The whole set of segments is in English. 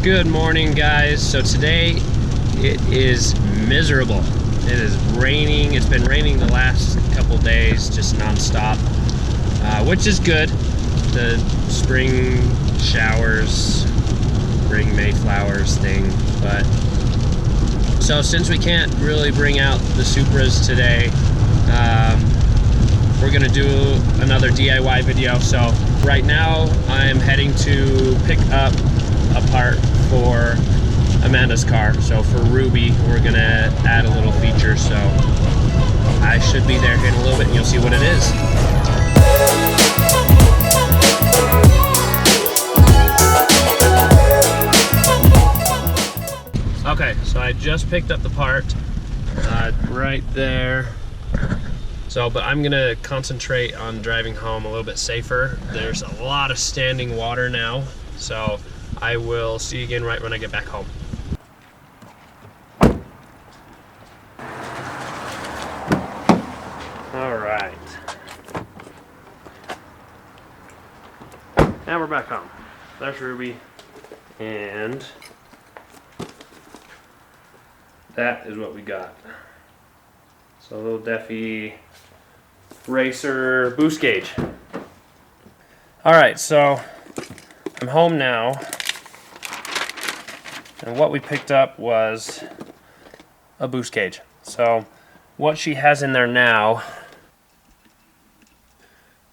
Good morning, guys. So today it is miserable. It is raining. It's been raining the last couple days, just non-stop, which is good. The spring showers bring Mayflowers thing, but so since we can't really bring out the Supras today, we're gonna do another DIY video. So right now I'm heading to pick up a part for Amanda's car. So for Ruby, we're gonna add a little feature. So I should be there here in a little bit and you'll see what it is. Okay, so I just picked up the part right there. So, but I'm gonna concentrate on driving home a little bit safer. There's a lot of standing water now, so I will see you again right when I get back home. All right. Now we're back home. There's Ruby, and that is what we got. So a little Defi Racer boost gauge. All right, so I'm home now, and what we picked up was a boost gauge. So what she has in there now,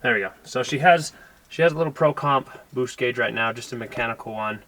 there we go. So she has a little Pro Comp boost gauge right now, just a mechanical one.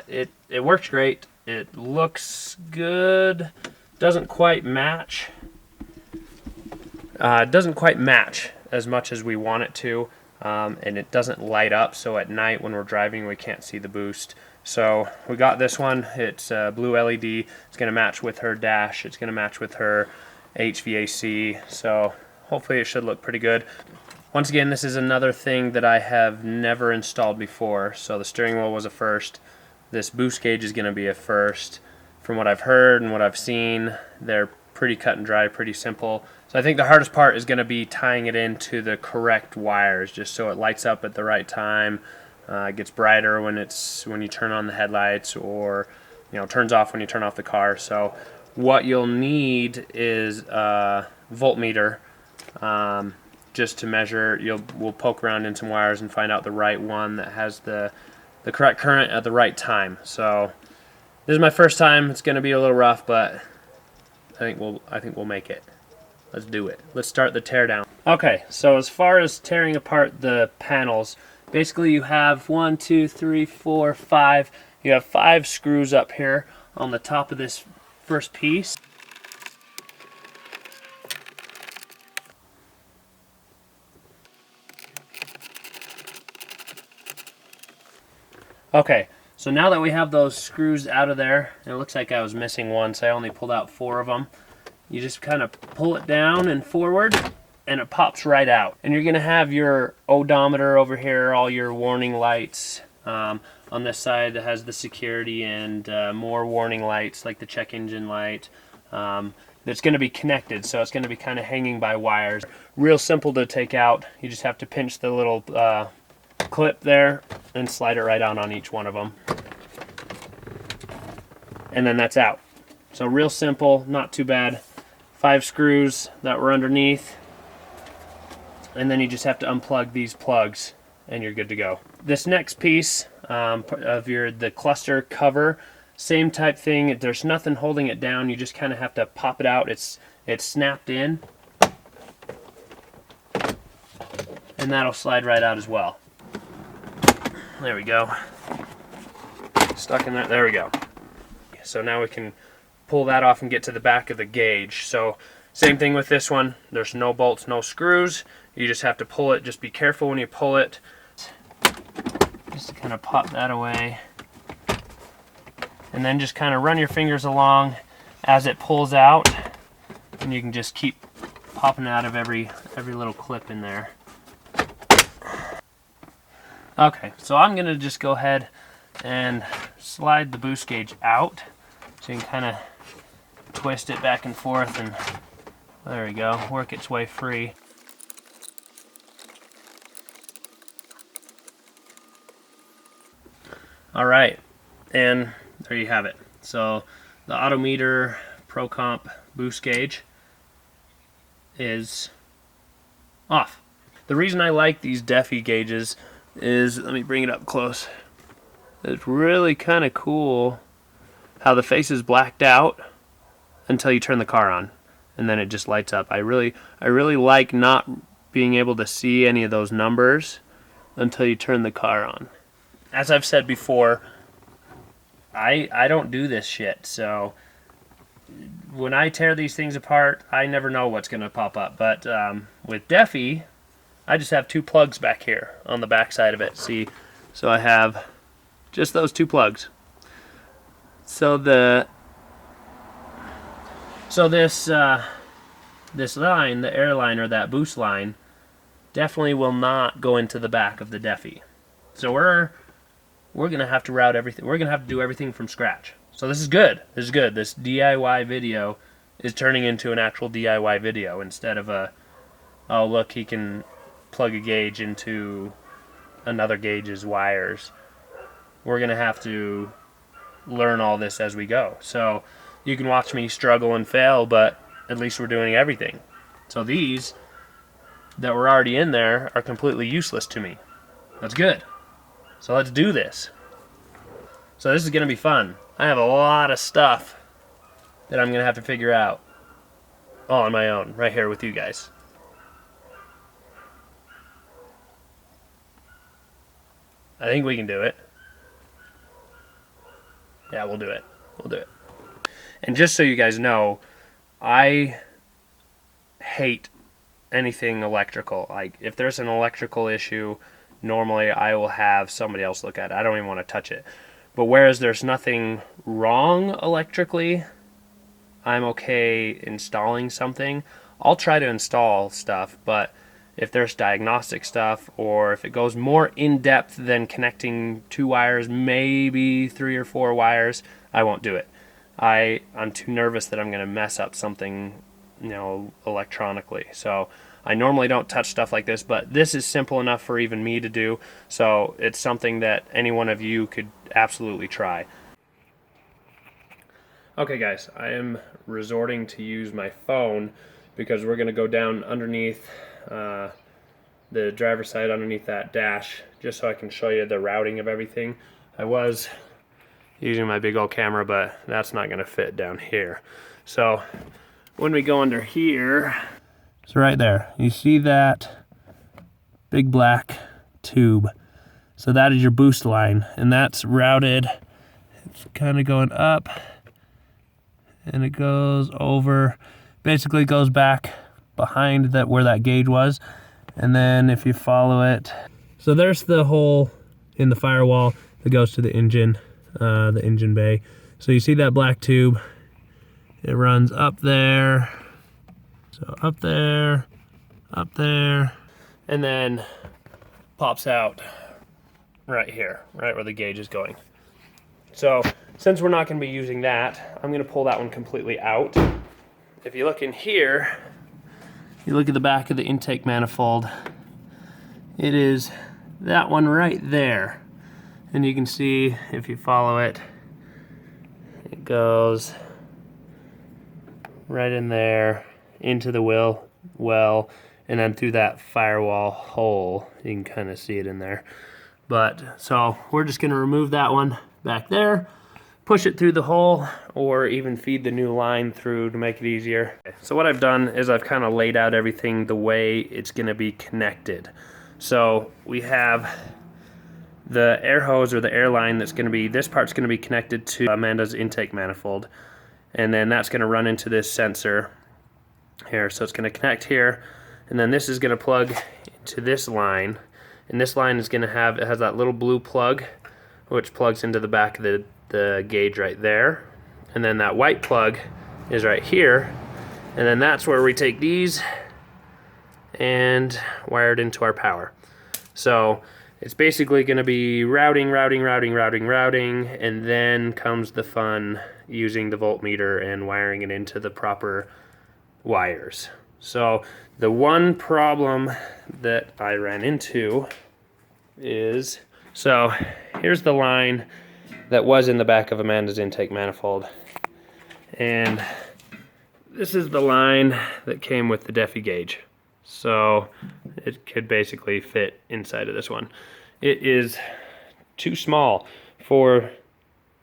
It works great. It looks good. Doesn't quite match. Doesn't quite match as much as we want it to, and it doesn't light up. So at night when we're driving, we can't see the boost. So we got this one. It's blue LED. It's going to match with her dash. It's going to match with her HVAC. So hopefully it should look pretty good. Once again, this is another thing that I have never installed before. So the steering wheel was a first. This boost gauge is going to be a first. From what I've heard and what I've seen, they're pretty cut and dry, pretty simple. So I think the hardest part is going to be tying it into the correct wires, just so it lights up at the right time. It gets brighter when you turn on the headlights, or turns off when you turn off the car. So what you'll need is a voltmeter, just to measure. We'll poke around in some wires and find out the right one that has the correct current at the right time. So this is my first time. It's going to be a little rough, but I think we'll make it. Let's do it. Let's start the teardown. Okay, so as far as tearing apart the panels, basically you have 1, 2, 3, 4, 5. You have 5 screws up here on the top of this first piece. Okay, so now that we have those screws out of there, it looks like I was missing one, so I only pulled out 4 of them. You just kind of pull it down and forward, and it pops right out. And you're going to have your odometer over here, all your warning lights. On this side it has the security and more warning lights, like the check engine light. That's going to be connected, so it's going to be kind of hanging by wires. Real simple to take out. You just have to pinch the little clip there and slide it right on each one of them. And then that's out. So real simple, not too bad. 5 screws that were underneath, and then you just have to unplug these plugs and you're good to go. This next piece of the cluster cover, same type thing. There's nothing holding it down. You just kind of have to pop it out. It's snapped in, and that'll slide right out as well. There we go. Stuck in there. There we go. So now we can pull that off and get to the back of the gauge. So same thing with this one. There's no bolts, no screws. You just have to pull it. Just be careful when you pull it. Just to kind of pop that away. And then just kind of run your fingers along as it pulls out. And you can just keep popping out of every little clip in there. Okay, so I'm going to just go ahead and slide the boost gauge out. So you can kind of twist it back and forth, and there we go, work its way free. All right, And there you have it. So the AutoMeter Pro Comp boost gauge is off. The reason I like these Defi gauges is, let me bring it up close. It's really kind of cool how the face is blacked out until you turn the car on, and then it just lights up. I really like not being able to see any of those numbers until you turn the car on. As I've said before, I don't do this shit, so when I tear these things apart, I never know what's going to pop up. But with Defi, I just have 2 plugs back here on the back side of it. See, so I have just those 2 plugs. So this line, the air line or that boost line, definitely will not go into the back of the Defi. So we're gonna have to route everything. We're gonna have to do everything from scratch. So this is good. This is good. This DIY video is turning into an actual DIY video instead of a, oh look, he can plug a gauge into another gauge's wires. We're gonna have to learn all this as we go. So you can watch me struggle and fail, but at least we're doing everything. So these that were already in there are completely useless to me. That's good. So let's do this. So this is going to be fun. I have a lot of stuff that I'm going to have to figure out all on my own, right here with you guys. I think we can do it. Yeah, we'll do it. We'll do it. And just so you guys know, I hate anything electrical. Like, if there's an electrical issue, normally I will have somebody else look at it. I don't even want to touch it. But whereas there's nothing wrong electrically, I'm okay installing something. I'll try to install stuff, but if there's diagnostic stuff, or if it goes more in depth than connecting 2 wires, maybe 3 or 4 wires, I won't do it. I'm too nervous that I'm going to mess up something, electronically. So I normally don't touch stuff like this, but this is simple enough for even me to do. So it's something that any one of you could absolutely try. Okay guys, I am resorting to use my phone because we're going to go down underneath the driver's side, underneath that dash, just so I can show you the routing of everything. I was using my big old camera, but that's not going to fit down here. So when we go under here, so right there, you see that big black tube. So that is your boost line, and that's routed. It's kind of going up, and it goes over, basically goes back behind that where that gauge was. And then if you follow it, so there's the hole in the firewall that goes to the engine bay. So you see that black tube, it runs up there, so up there, and then pops out right here, right where the gauge is going. So since we're not going to be using that, I'm going to pull that one completely out. If you look in here, you look at the back of the intake manifold, it is that one right there. And you can see, if you follow it, it goes right in there, into the well, and then through that firewall hole. You can kind of see it in there. But, so we're just going to remove that one back there, push it through the hole, or even feed the new line through to make it easier. So what I've done is I've kind of laid out everything the way it's going to be connected. So we have the air hose or the air line that's going to be, this part's going to be connected to Amanda's intake manifold, and then that's going to run into this sensor here. So it's going to connect here, and then this is going to plug into this line, and this line is going to have, it has that little blue plug which plugs into the back of the gauge right there, and then that white plug is right here, and then that's where we take these and wire it into our power. So it's basically going to be routing, and then comes the fun, using the voltmeter and wiring it into the proper wires. So the one problem that I ran into is, so here's the line, that was in the back of Amanda's intake manifold. And this is the line that came with the Defi gauge. So it could basically fit inside of this one. It is too small for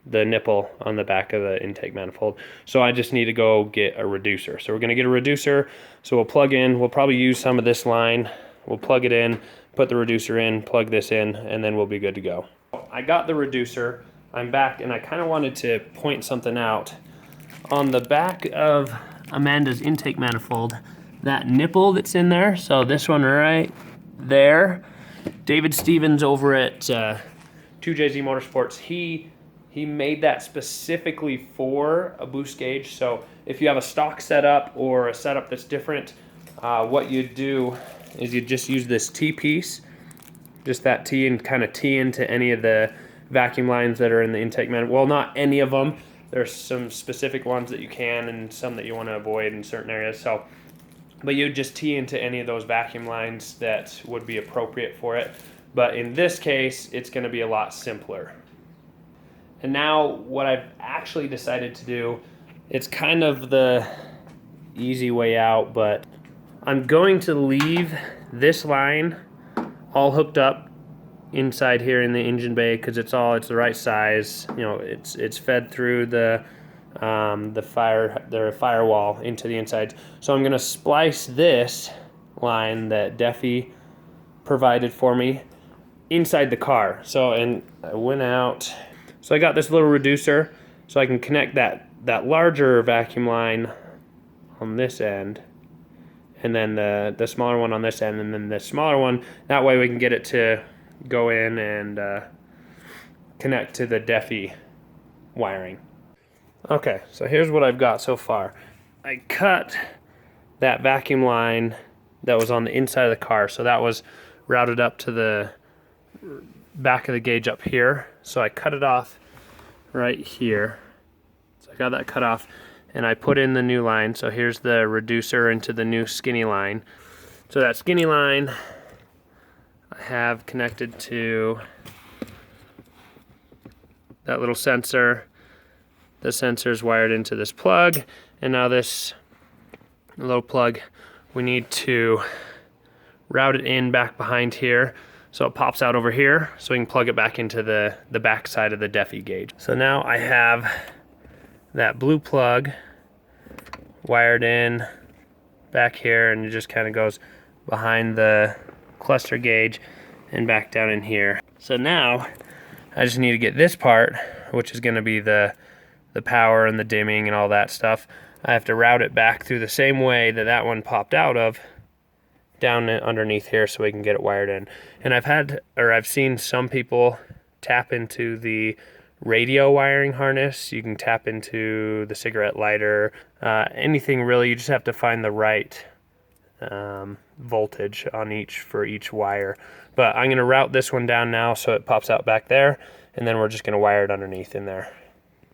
the nipple on the back of the intake manifold. So I just need to go get a reducer. So we're gonna get a reducer. So we'll probably use some of this line. We'll plug it in, put the reducer in, plug this in, and then we'll be good to go. I got the reducer. I'm back, and I kind of wanted to point something out. On the back of Amanda's intake manifold, that nipple that's in there, so this one right there, David Stevens over at 2JZ Motorsports, he made that specifically for a boost gauge. So if you have a stock setup or a setup that's different, what you do is you just use this T-piece, just that T, and kind of T into any of the vacuum lines that are in the intake manifold. Well, not any of them. There's some specific ones that you can and some that you want to avoid in certain areas. So, but you just T into any of those vacuum lines that would be appropriate for it. But in this case, it's going to be a lot simpler. And now what I've actually decided to do, it's kind of the easy way out, but I'm going to leave this line all hooked up inside here in the engine bay because it's the right size. You know, it's fed through the firewall into the inside. So I'm going to splice this line that Defi provided for me inside the car. So, and I went out. So I got this little reducer so I can connect that larger vacuum line on this end, and then the smaller one on this end, and then the smaller one. That way we can get it to go in and connect to the Defi wiring. Okay, so here's what I've got so far. I cut that vacuum line that was on the inside of the car, so that was routed up to the back of the gauge up here. So I cut it off right here. So I got that cut off, and I put in the new line. So here's the reducer into the new skinny line. So that skinny line I have connected to that little sensor. The sensor is wired into this plug, and now this little plug, we need to route it in back behind here so it pops out over here so we can plug it back into the back side of the Defi gauge. So now I have that blue plug wired in back here, and it just kind of goes behind the cluster gauge and back down in here. So now I just need to get this part, which is going to be the power and the dimming and all that stuff. I have to route it back through the same way that one popped out of, down underneath here so we can get it wired in. And I've seen some people tap into the radio wiring harness. You can tap into the cigarette lighter, anything really. You just have to find the right voltage on for each wire. But I'm going to route this one down now so it pops out back there, and then we're just going to wire it underneath in there.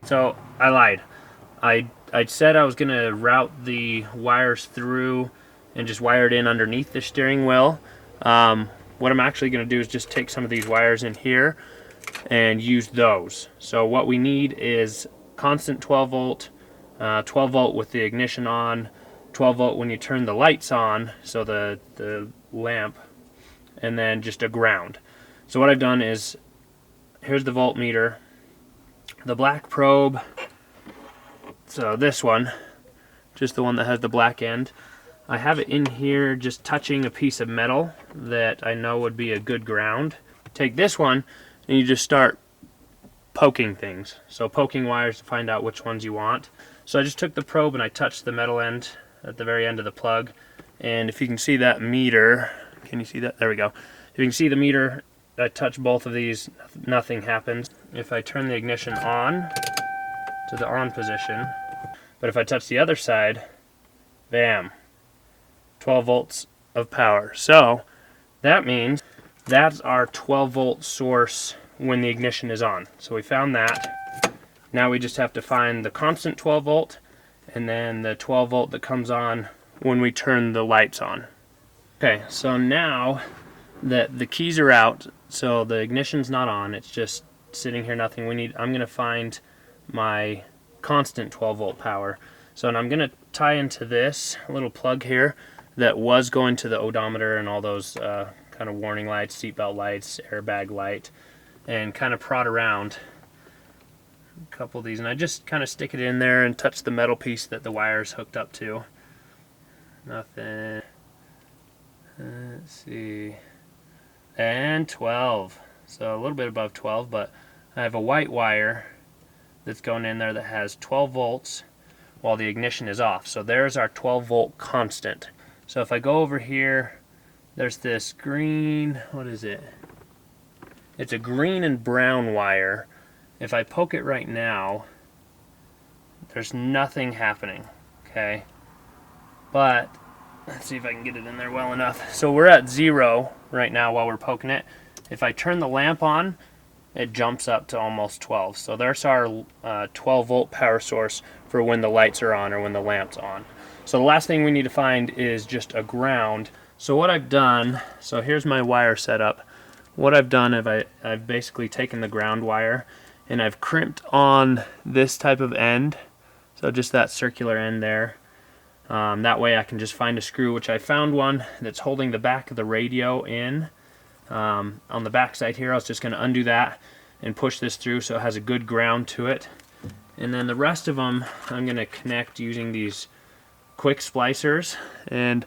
So I lied. I said I was going to route the wires through and just wire it in underneath the steering wheel. What I'm actually going to do is just take some of these wires in here and use those. So what we need is constant 12 volt, 12 volt with the ignition on, 12 volt when you turn the lights on, so the lamp, and then just a ground. So what I've done is, here's the voltmeter, the black probe, so this one, just the one that has the black end, I have it in here just touching a piece of metal that I know would be a good ground. Take this one and you just start poking things. So poking wires to find out which ones you want. So I just took the probe and I touched the metal end at the very end of the plug. And if you can see that meter, can you see that? There we go. If you can see the meter, I touch both of these, nothing happens. If I turn the ignition on to the on position, but if I touch the other side, bam, 12 volts of power. So that means that's our 12 volt source when the ignition is on. So we found that. Now we just have to find the constant 12 volt and then the 12 volt that comes on when we turn the lights on. Okay, so now that the keys are out, so the ignition's not on, it's just sitting here, nothing. I'm gonna find my constant 12 volt power. So and I'm gonna tie into this little plug here that was going to the odometer and all those kind of warning lights, seatbelt lights, airbag light, and kind of prod around a couple of these, and I just kind of stick it in there and touch the metal piece that the wire's hooked up to. Nothing. Let's see. And 12. So a little bit above 12, but I have a white wire that's going in there that has 12 volts while the ignition is off. So there's our 12 volt constant. So if I go over here, there's this green, what is it? It's a green and brown wire. If I poke it right now, there's nothing happening, okay? But let's see if I can get it in there well enough. So we're at 0 right now while we're poking it. If I turn the lamp on, it jumps up to almost 12. So there's our 12 volt power source for when the lights are on or when the lamp's on. So the last thing we need to find is just a ground. So what I've done, so here's my wire setup. What I've done is I've basically taken the ground wire and I've crimped on this type of end. So just that circular end there. That way I can just find a screw, which I found one that's holding the back of the radio in. On the back side here, I was just going to undo that and push this through so it has a good ground to it. And then the rest of them I'm going to connect using these quick splicers. And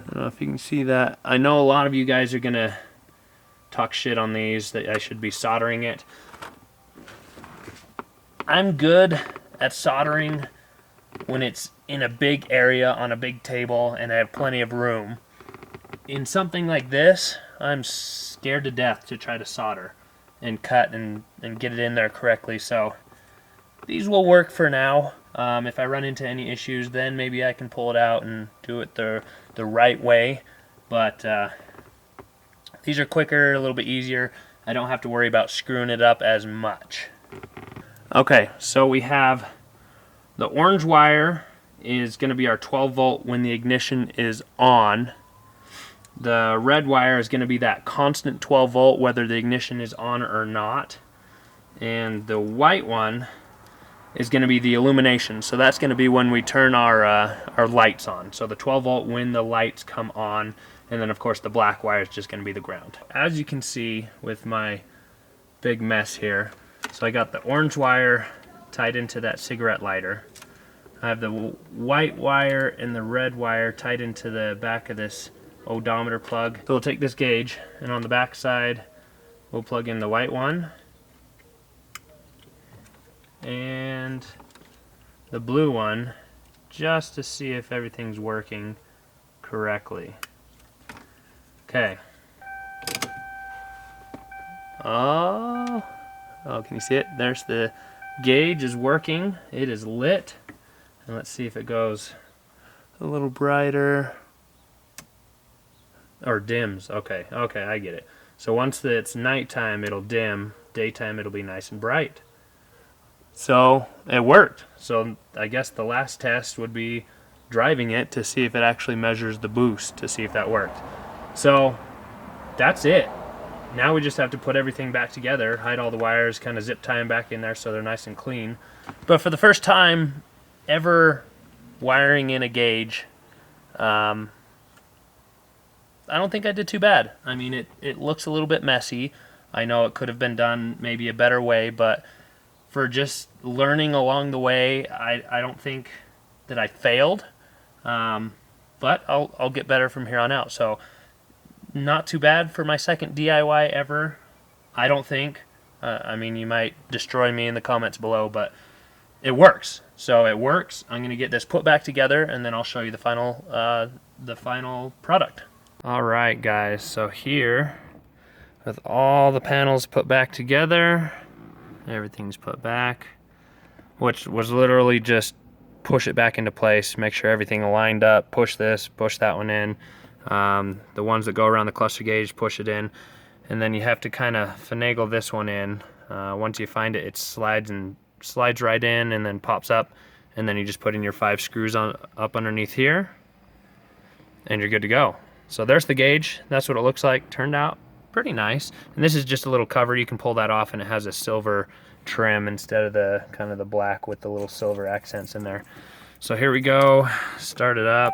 I don't know if you can see that. I know a lot of you guys are going to talk shit on these, that I should be soldering it. I'm good at soldering when it's in a big area on a big table and I have plenty of room. In something like this, I'm scared to death to try to solder and cut and get it in there correctly. So these will work for now. If I run into any issues, then maybe I can pull it out and do it the right way. But these are quicker, a little bit easier. I don't have to worry about screwing it up as much. Okay, so we have the orange wire is going to be our 12 volt when the ignition is on. The red wire is going to be that constant 12 volt whether the ignition is on or not. And the white one is going to be the illumination. So that's going to be when we turn our lights on. So the 12 volt when the lights come on. And then of course the black wire is just going to be the ground. As you can see with my big mess here, so I got the orange wire tied into that cigarette lighter. I have the white wire and the red wire tied into the back of this odometer plug. So we'll take this gauge and on the back side we'll plug in the white one and the blue one just to see if everything's working correctly. Okay. Oh, can you see it? There's the gauge is working. It is lit. And let's see if it goes a little brighter. Or dims. Okay, I get it. So once it's nighttime, it'll dim. Daytime, it'll be nice and bright. So it worked. So I guess the last test would be driving it to see if it actually measures the boost, to see if that worked. So that's it. Now we just have to put everything back together, hide all the wires, kind of zip tie them back in there so they're nice and clean. But for the first time ever wiring in a gauge, I don't think I did too bad. I mean, it looks a little bit messy. I know it could have been done maybe a better way, but for just learning along the way, I don't think that I failed. But I'll get better from here on out. So not too bad for my second DIY ever, I don't think. I mean, you might destroy me in the comments below, but it works. So it works. I'm going to get this put back together, and then I'll show you the final product. All right, guys. So here, with all the panels put back together, everything's put back, which was literally just push it back into place, make sure everything aligned up, push this, push that one in. The ones that go around the cluster gauge, push it in, and then you have to kind of finagle this one in. Once you find it, it slides right in and then pops up, and then you just put in your 5 screws up underneath here, and you're good to go. So there's the gauge. That's what it looks like turned out. pretty nice. And this is just a little cover. You can pull that off, and it has a silver trim instead of the kind of the black with the little silver accents in there. So here we go, start it up,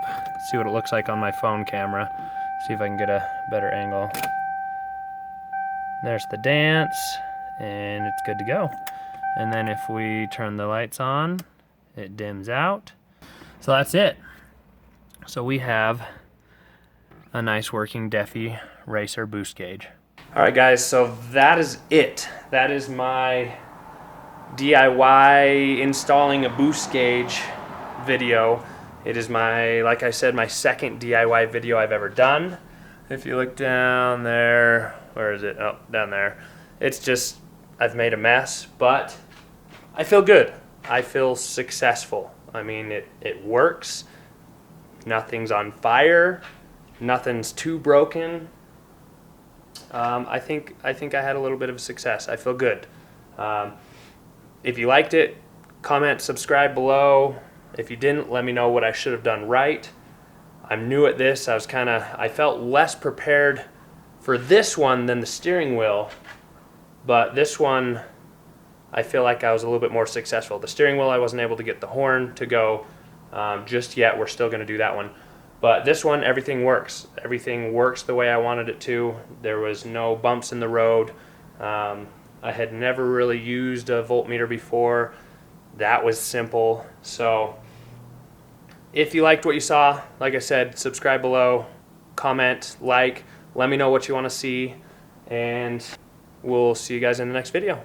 see what it looks like on my phone camera, see if I can get a better angle. There's the dance, and it's good to go. And then if we turn the lights on, it dims out. So that's it. So we have a nice working Defi Racer boost gauge. All right guys, so that is it. That is my DIY installing a boost gauge video. It is my, like I said, my second DIY video I've ever done. If you look down there, where is it? Oh, down there. It's just, I've made a mess, but I feel good. I feel successful. I mean, it works. Nothing's on fire. Nothing's too broken. I think I had a little bit of a success. I feel good. If you liked it, comment, subscribe below. If you didn't, let me know what I should have done right. I'm new at this. I felt less prepared for this one than the steering wheel, but this one, I feel like I was a little bit more successful. The steering wheel, I wasn't able to get the horn to go just yet. We're still going to do that one. But this one, everything works. Everything works the way I wanted it to. There was no bumps in the road. I had never really used a voltmeter before. That was simple. So if you liked what you saw, like I said, subscribe below, comment, like, let me know what you want to see, and we'll see you guys in the next video.